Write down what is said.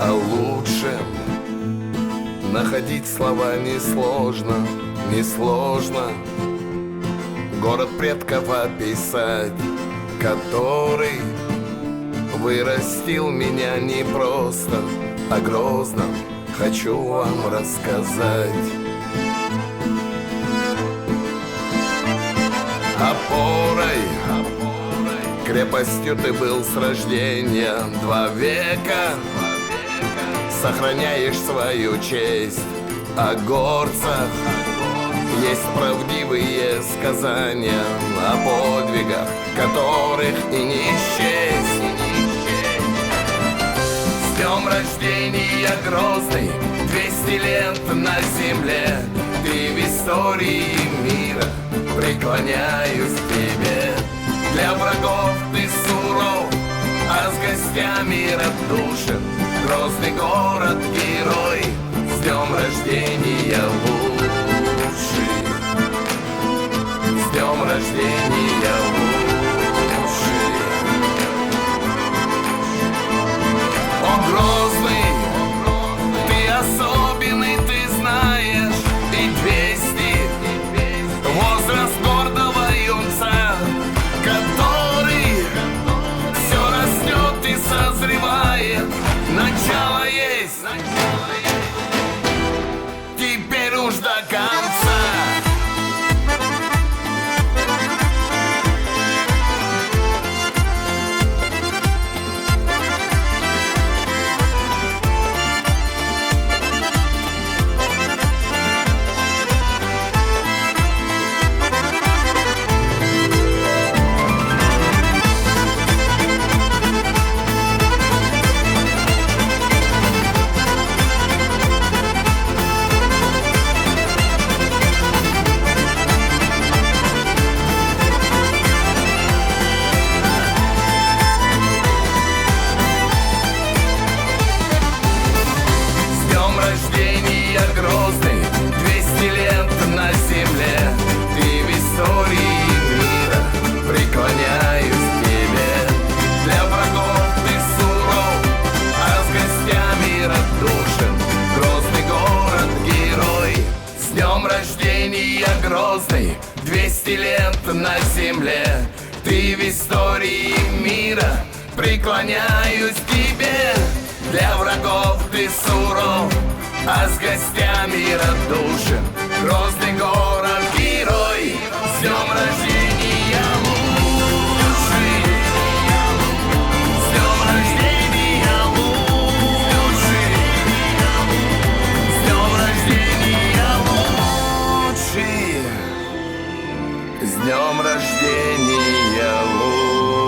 О лучшем находить слова несложно, несложно. Город предков описать, который вырастил меня не просто, а грозно хочу вам рассказать. Опорой, крепостью ты был с рождения. 2 века сохраняешь свою честь. О горцах есть правдивые сказания, о подвигах, которых и не счесть. С днем рождения, Грозный, 200 лет на земле. Ты в истории мира, преклоняюсь тебе. Для врагов ты суров, а с гостями радушен. Грозный город, герой, с днем рождения лучший. С днем рождения лучший. О, Грозный, ты особенный, ты знаешь. И 200 возраст гордого юнца, который все растет и созревает. Начало есть, теперь уж до конца. Грозный, 200 лет на земле. Ты в истории мира, преклоняюсь тебе. Для врагов ты суров, а с гостями радушен. Грозный город, герой, с днем рождения, Грозный, 200 лет на земле. Ты в истории мира, преклоняюсь тебе. Для врагов ты суров, а с гостями радушен. Грозный город, герой, с днем рождения лучший. С днем рождения лучший. С днем рождения лучший. С днем рождения лучший.